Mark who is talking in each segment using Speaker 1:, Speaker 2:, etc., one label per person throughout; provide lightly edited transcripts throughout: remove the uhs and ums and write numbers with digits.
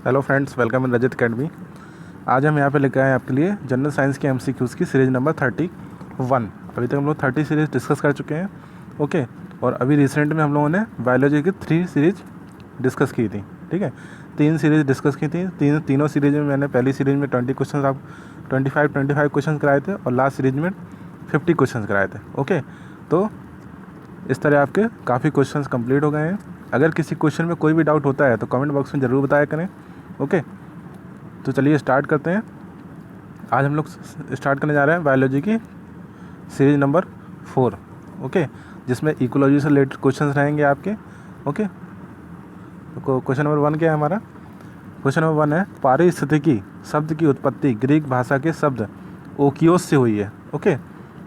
Speaker 1: Hello friends, welcome in Rajat academy. आज हम यहाँ पे लेकर आए हैं आपके लिए जनरल साइंस के एमसीक्यूज़ की सीरीज़ नंबर 31। अभी तक हम लोग 30 सीरीज़ डिस्कस कर चुके हैं। ओके, और अभी रिसेंट में हम लोगों ने बायोलॉजी की 3 सीरीज़ डिस्कस की थी। ठीक है, 3 सीरीज़ डिस्कस की थी। तीनों सीरीज़ में मैंने पहली सीरीज़ में 20 क्वेश्चन, आप 25 क्वेश्चन कराए थे और लास्ट सीरीज़ में 50 क्वेश्चन कराए थे। ओके, तो इस तरह आपके काफ़ी क्वेश्चंस कंप्लीट हो गए हैं। अगर किसी क्वेश्चन में कोई भी डाउट होता है तो कमेंट बॉक्स में ज़रूर बताया करें। ओके, तो चलिए स्टार्ट करते हैं। आज हम लोग स्टार्ट करने जा रहे हैं बायोलॉजी की सीरीज नंबर 4। ओके, जिसमें इकोलॉजी से रिलेटेड क्वेश्चंस रहेंगे आपके। ओके, तो क्वेश्चन नंबर 1 क्या है हमारा? क्वेश्चन नंबर 1 है, पारिस्थितिकी शब्द की उत्पत्ति ग्रीक भाषा के शब्द ओकियोस से हुई है। ओके,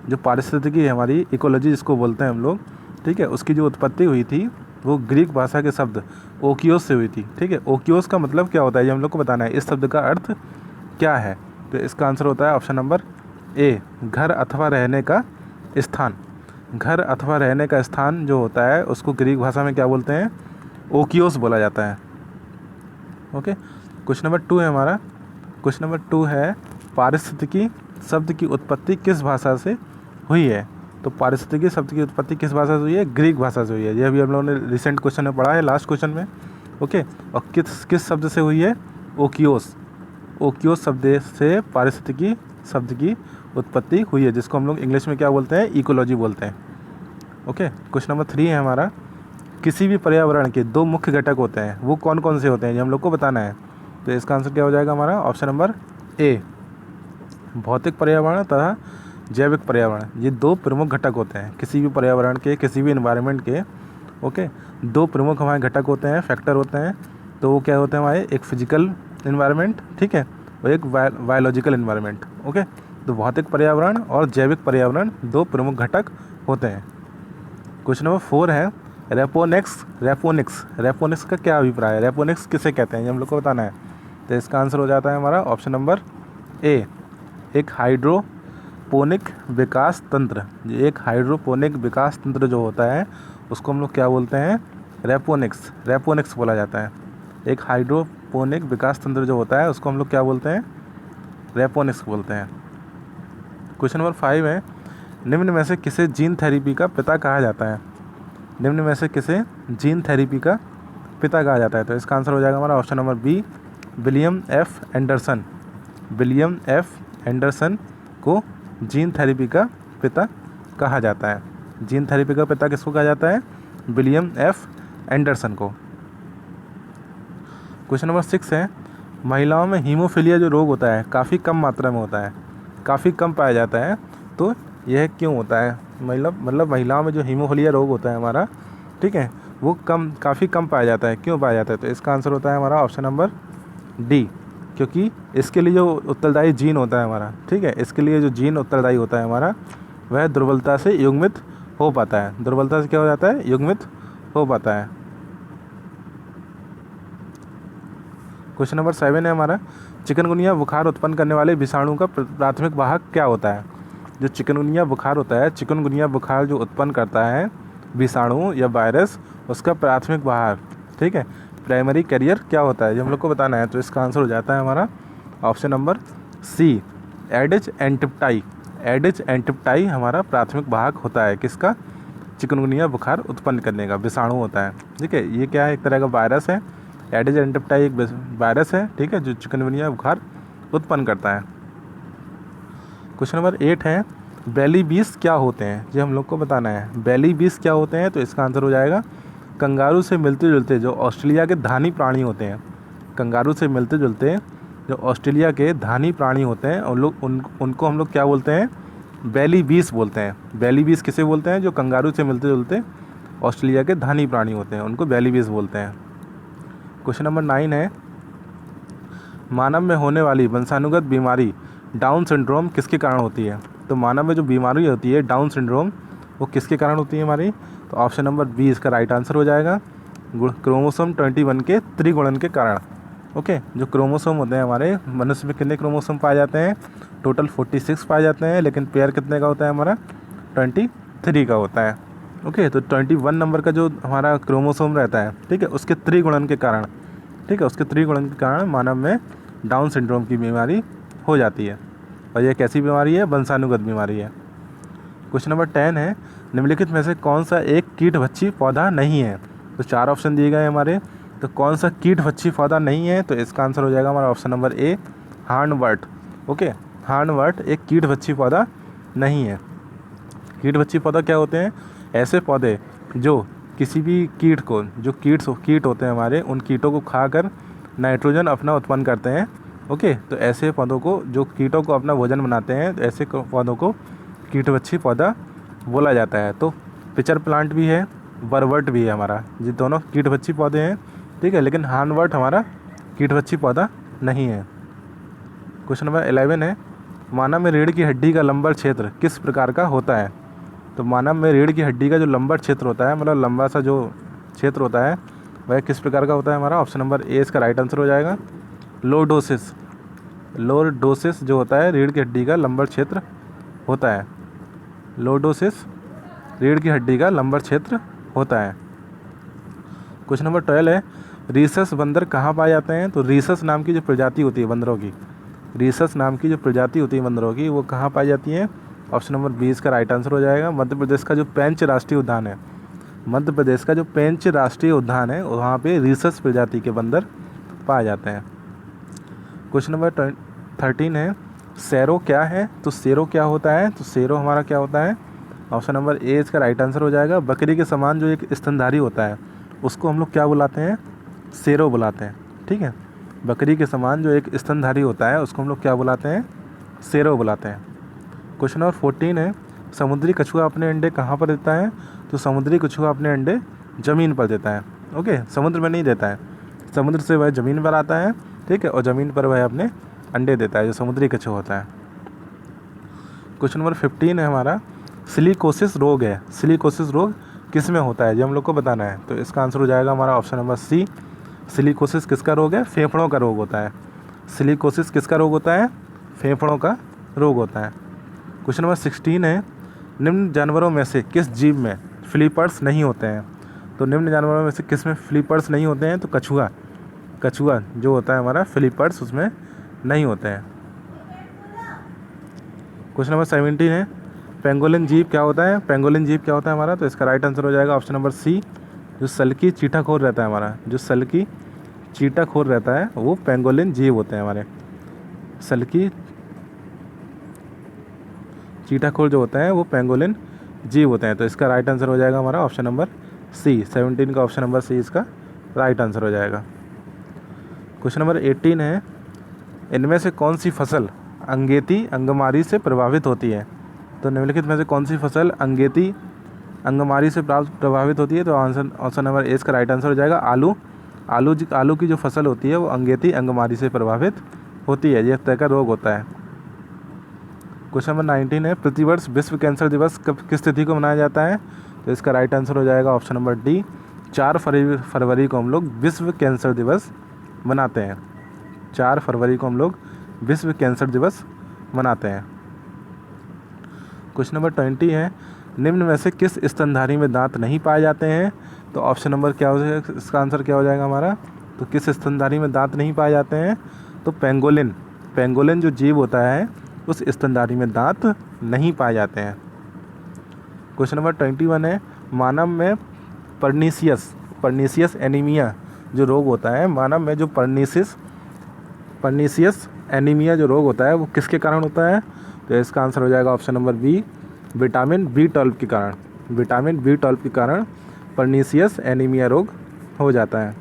Speaker 1: जो पारिस्थितिकी है हमारी, इकोलॉजी जिसको बोलते हैं हम लोग, ठीक है, उसकी जो उत्पत्ति हुई थी वो ग्रीक भाषा के शब्द ओकियोस से हुई थी। ठीक है, ओकियोस का मतलब क्या होता है ये हम लोग को बताना है। इस शब्द का अर्थ क्या है? तो इसका आंसर होता है ऑप्शन नंबर ए, घर अथवा रहने का स्थान। घर अथवा रहने का स्थान जो होता है उसको ग्रीक भाषा में क्या बोलते हैं? ओकियोस बोला जाता है। ओके, क्वेश्चन नंबर 2 है हमारा। क्वेश्चन नंबर 2 है, पारिस्थितिकी शब्द की उत्पत्ति किस भाषा से हुई है? तो पारिस्थितिकी शब्द की उत्पत्ति किस भाषा से हुई है? ग्रीक भाषा से हुई है। ये अभी हम लोगों ने रिसेंट क्वेश्चन में पढ़ा है, लास्ट क्वेश्चन में। ओके, और किस शब्द से हुई है? ओकियोस। ओकियोस शब्द से पारिस्थितिकी शब्द की उत्पत्ति हुई है, जिसको हम लोग इंग्लिश में क्या बोलते हैं? इकोलॉजी बोलते हैं। ओके, क्वेश्चन नंबर 3 है हमारा, किसी भी पर्यावरण के 2 मुख्य घटक होते हैं, वो कौन कौन से होते हैं ये हम लोग को बताना है। तो इसका आंसर क्या हो जाएगा हमारा? ऑप्शन नंबर ए, भौतिक पर्यावरण तथा जैविक पर्यावरण। ये 2 प्रमुख घटक होते हैं किसी भी पर्यावरण के, किसी भी इन्वायरमेंट के। ओके, 2 प्रमुख हमारे घटक होते हैं, फैक्टर होते हैं। तो वो क्या होते हैं हमारे? एक फिजिकल इन्वायरमेंट, ठीक है, और एक बायोलॉजिकल इन्वायरमेंट। ओके, तो भौतिक पर्यावरण और जैविक पर्यावरण 2 प्रमुख घटक होते हैं। क्वेश्चन नंबर 4 है, रेपोनिक्स का क्या अभिप्राय है? रेपोनिक्स किसे कहते हैं ये हम लोग को बताना है। तो इसका आंसर हो जाता है हमारा ऑप्शन नंबर ए, एक हाइड्रोपोनिक विकास तंत्र। एक हाइड्रोपोनिक विकास तंत्र जो होता है उसको हम लोग क्या बोलते हैं? रेपोनिक्स बोला जाता है। एक हाइड्रोपोनिक विकास तंत्र जो होता है उसको हम लोग क्या बोलते हैं? रेपोनिक्स बोलते हैं। क्वेश्चन नंबर 5 है, निम्न में से किसे जीन थेरेपी का पिता कहा जाता है? निम्न में से किसे जीन थेरेपी का पिता कहा जाता है? तो इसका आंसर हो जाएगा हमारा option number B, William F Anderson. William F Anderson को जीन थेरेपी का पिता कहा जाता है। जीन थेरेपी का पिता किसको कहा जाता है? विलियम एफ एंडरसन को। क्वेश्चन नंबर 6 है, महिलाओं में हीमोफीलिया जो रोग होता है काफ़ी कम मात्रा में होता है, काफ़ी कम पाया जाता है। तो यह क्यों होता है? मतलब महिलाओं में जो हीमोफीलिया रोग होता है हमारा, ठीक है, वो काफ़ी कम पाया जाता है। क्यों पाया जाता है? तो इसका आंसर होता है हमारा ऑप्शन नंबर डी, क्योंकि इसके लिए जो उत्तरदायी जीन होता है हमारा, ठीक है, इसके लिए जो जीन उत्तरदायी होता है हमारा, वह दुर्बलता से युग्मित हो पाता है। दुर्बलता से क्या हो जाता है? युग्मित हो पाता है। क्वेश्चन नंबर 7 है हमारा, चिकनगुनिया बुखार उत्पन्न करने वाले विषाणु का प्राथमिक वाहक क्या होता है? जो चिकनगुनिया बुखार होता है, चिकनगुनिया बुखार जो उत्पन्न करता है विषाणु या वायरस, उसका प्राथमिक वाहक, ठीक है, प्राइमरी कैरियर क्या होता है ये हम लोग को बताना है। तो इसका आंसर हो जाता है हमारा option number C, Aedes aegypti. Aedes aegypti हमारा प्राथमिक वाहक होता है किसका? चिकनगुनिया बुखार उत्पन्न करने का विषाणु होता है। ठीक है, ये क्या है? एक तरह का वायरस है। एडिस एंटिप्टाई एक वायरस है, ठीक है, जो चिकनगुनिया बुखार उत्पन्न करता है। क्वेश्चन नंबर 8 है, बेली बीस क्या होते हैं ये हम लोग को बताना है। बेली बीस क्या होते हैं? तो इसका आंसर हो जाएगा कंगारू से मिलते जुलते जो ऑस्ट्रेलिया के धानी प्राणी होते हैं। कंगारू से मिलते जुलते जो ऑस्ट्रेलिया के धानी प्राणी होते हैं और उनको हम लोग क्या बोलते हैं? बेली बीस बोलते हैं। बेली बीस किसे बोलते हैं? जो कंगारू से मिलते जुलते ऑस्ट्रेलिया के धानी प्राणी होते हैं, उनको बेली बीस बोलते हैं। क्वेश्चन नंबर 9 है, मानव में होने वाली वंशानुगत बीमारी डाउन सिंड्रोम किसके कारण होती है? तो मानव में जो बीमारी होती है डाउन सिंड्रोम, वो किसके कारण होती है हमारी? तो ऑप्शन नंबर बी इसका राइट आंसर हो जाएगा, क्रोमोसोम 21 के त्रिगुणन के कारण। ओके, जो क्रोमोसोम होते हैं हमारे मनुष्य में कितने क्रोमोसोम पाए जाते हैं? टोटल 46 पाए जाते हैं, लेकिन पेयर कितने का होता है हमारा? 23 का होता है। ओके, तो 21 नंबर का जो हमारा क्रोमोसोम रहता है, ठीक है, उसके त्रिगुणन के कारण ठीक है, उसके त्रिगुणन के कारण मानव में डाउन सिंड्रोम की बीमारी हो जाती है। और यह कैसी बीमारी है? वंशानुगत बीमारी है। क्वेश्चन नंबर 10 है, निम्नलिखित में से कौन सा एक कीटभक्षी पौधा नहीं है? तो 4 ऑप्शन दिए गए हमारे, तो कौन सा कीटभक्षी पौधा नहीं है? तो इसका आंसर हो जाएगा हमारा ऑप्शन नंबर ए, हार्नवर्ट। ओके, हार्नवर्ट एक कीटभक्षी पौधा नहीं है। कीटभक्षी पौधा क्या होते हैं? ऐसे पौधे जो किसी भी कीट को, जो कीट होते हैं हमारे, उन कीटों को खाकर नाइट्रोजन अपना उत्पन्न करते हैं। ओके, तो ऐसे पौधों को, जो कीटों को अपना भोजन बनाते हैं, तो ऐसे पौधों को कीटभक्षी पौधा बोला जाता है। तो पिचर प्लांट भी है, बरवर्ट भी है हमारा, ये दोनों कीटभक्षी पौधे हैं, ठीक है, लेकिन हार्नवर्ट हमारा कीटभक्षी पौधा नहीं है। क्वेश्चन नंबर 11 है, मानव में रीढ़ की हड्डी का लंबर क्षेत्र किस प्रकार का होता है? तो मानव में रीढ़ की हड्डी का जो लंबर क्षेत्र होता है, मतलब लंबा सा जो क्षेत्र होता है, वह किस प्रकार का होता है? हमारा ऑप्शन नंबर ए इसका राइट आंसर हो जाएगा, लॉर्डोसिस। लॉर्डोसिस जो होता है रीढ़ की हड्डी का लंबर क्षेत्र होता है। लॉर्डोसिस रीढ़ की हड्डी का लंबर क्षेत्र होता है। क्वेश्चन नंबर 12 है, रीसस बंदर कहाँ पाए जाते हैं? तो रीसस नाम की जो प्रजाति होती है बंदरों की, रीसस नाम की जो प्रजाति होती है बंदरों की, वो कहाँ पाई जाती है? ऑप्शन नंबर 20 का राइट आंसर हो जाएगा, मध्य प्रदेश का जो पेंच राष्ट्रीय उद्यान है, मध्य प्रदेश का जो पेंच राष्ट्रीय उद्यान है, वहाँ पे रीसस प्रजाति के बंदर पाए जाते हैं। क्वेश्चन नंबर 13 है, सेरो क्या है? तो सेरो क्या होता है? तो सेरो हमारा क्या होता है? ऑप्शन नंबर ए इसका राइट आंसर हो जाएगा, बकरी के समान जो एक स्तनधारी होता है, उसको हम लोग क्या बुलाते हैं? सेरो बुलाते हैं। ठीक है, बकरी के समान जो एक स्तनधारी होता है, उसको हम लोग क्या बुलाते हैं? सेरो बुलाते हैं। क्वेश्चन नंबर 14 है, समुद्री कछुआ अपने अंडे कहाँ पर देता है? तो समुद्री कछुआ अपने अंडे ज़मीन पर देता है। ओके, समुद्र में नहीं देता है, समुद्र से वह ज़मीन पर आता है, ठीक है, और ज़मीन पर वह अपने अंडे देता है, जो समुद्री कछुआ होता है। क्वेश्चन नंबर 15 है हमारा, सिलिकोसिस रोग है, सिलिकोसिस रोग किस में होता है? जो हम लोग को बताना है। तो इसका आंसर हो जाएगा हमारा ऑप्शन नंबर सी, सिलिकोसिस किसका रोग है? फेफड़ों का रोग होता है। सिलिकोसिस किसका रोग होता है? फेफड़ों का रोग होता है। क्वेश्चन नंबर 16 है, निम्न जानवरों में से किस जीव में फ्लिपर्स नहीं होते हैं? तो निम्न जानवरों में से किस में फ्लिपर्स नहीं होते हैं? तो कछुआ, कछुआ जो होता है हमारा, फ्लिपर्स उसमें नहीं होते हैं। क्वेश्चन नंबर 17 है, पेंगोलिन जीव क्या होता है? पेंगोलिन जीव क्या होता है हमारा? तो इसका राइट आंसर हो जाएगा ऑप्शन नंबर सी, जो सल्की चीटाखोर रहता है हमारा, जो सल्की चीटाखोर रहता है, वो पेंगोलिन जीव होते हैं हमारे। सल्की चीटाखोर जो होता है वो पेंगोलिन जीव होते हैं। तो इसका राइट आंसर हो जाएगा हमारा ऑप्शन नंबर सी, 17 का ऑप्शन नंबर सी इसका राइट आंसर हो जाएगा। क्वेश्चन नंबर 18 है, इनमें से कौन सी फसल अंगेती अंगमारी से प्रभावित होती है? तो निम्नलिखित में से कौन सी फसल अंगेती अंगमारी से प्रभावित होती है? तो ऑप्शन नंबर ए इसका राइट आंसर हो जाएगा, आलू। आलू की जो फसल होती है वो अंगेती अंगमारी से प्रभावित होती है, यह तरह का रोग होता है। क्वेश्चन नंबर 19 है, प्रतिवर्ष विश्व कैंसर दिवस कब, किस तिथि को मनाया जाता है? तो इसका राइट आंसर हो जाएगा ऑप्शन नंबर डी, 4 फरवरी को हम लोग विश्व कैंसर दिवस मनाते हैं। 4 फरवरी को हम लोग विश्व कैंसर दिवस मनाते हैं। क्वेश्चन नंबर 20 है, निम्न में से किस स्तनधारी में दांत नहीं पाए जाते हैं? तो ऑप्शन नंबर क्या हो जाएगा, इसका आंसर क्या हो जाएगा हमारा? तो किस स्तनधारी में दांत नहीं पाए जाते हैं? तो पेंगोलिन, पेंगोलिन जो जीव होता है उस स्तनधारी में दांत नहीं पाए जाते हैं। क्वेश्चन नंबर 21 है, मानव में पर्नीसियस एनीमिया जो रोग होता है, मानव में जो पर्नीसियस एनीमिया जो रोग होता है वो किसके कारण होता है? तो इसका आंसर हो जाएगा option number B, vitamin B12 के कारण। विटामिन B12 के कारण पर्नीसियस एनीमिया रोग हो जाता है।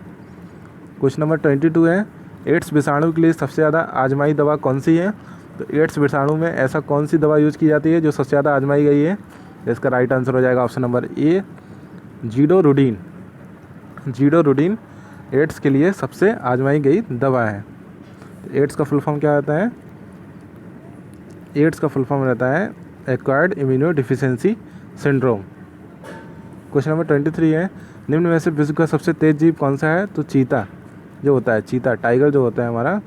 Speaker 1: क्वेश्चन नंबर 22 है, एड्स विषाणु के लिए सबसे ज़्यादा आजमाई दवा कौन सी है? तो एड्स विषाणु में ऐसा कौन सी दवा यूज़ की जाती है जो सबसे ज़्यादा आजमाई गई है? इसका राइट आंसर हो जाएगा ऑप्शन नंबर ए, जीडोरुडीन। जीडोरुडीन एड्स के लिए सबसे आजमाई गई दवा है। तो एड्स का फुल फॉर्म क्या रहता है? एड्स का फुल फॉर्म रहता है acquired immuno deficiency syndrome. Question number 23 है, निम्न में से विश्व का सबसे तेज जीव कौन सा है? तो चीता जो होता है, चीता टाइगर जो होता है हमारा,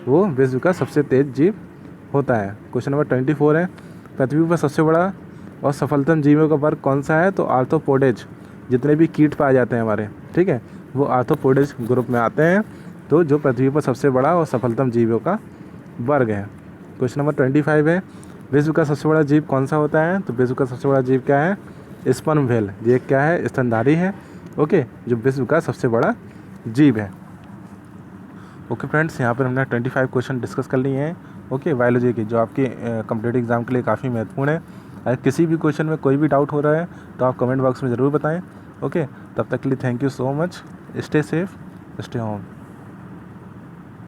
Speaker 1: वो विश्व का सबसे तेज जीव होता है। क्वेश्चन नंबर 24 है, पृथ्वी पर सबसे बड़ा और सफलतम जीवों का वर्ग कौन सा है? तो आर्थ्रोपोडेज, जितने भी कीट पाए जाते हैं हमारे, ठीक है, वो आर्थ्रोपोडेज ग्रुप में आते हैं। तो जो पृथ्वी पर सबसे बड़ा और सफलतम जीवों का वर्ग है। क्वेश्चन नंबर 25 है, विश्व का सबसे बड़ा जीव कौन सा होता है? तो विश्व का सबसे बड़ा जीव क्या है? Sperm whale. ये क्या है? स्तनधारी है। ओके, जो विश्व का सबसे बड़ा जीव है। ओके फ्रेंड्स, यहाँ पर हमने 25 क्वेश्चन डिस्कस कर लिए हैं। ओके, बायोलॉजी के, जो आपके कॉम्पिटिटिव एग्जाम के लिए काफ़ी महत्वपूर्ण है। अगर किसी भी क्वेश्चन में कोई भी डाउट हो रहा है तो आप कमेंट बॉक्स में ज़रूर बताएं। ओके, तब तक के लिए thank you so much. Stay safe, stay home.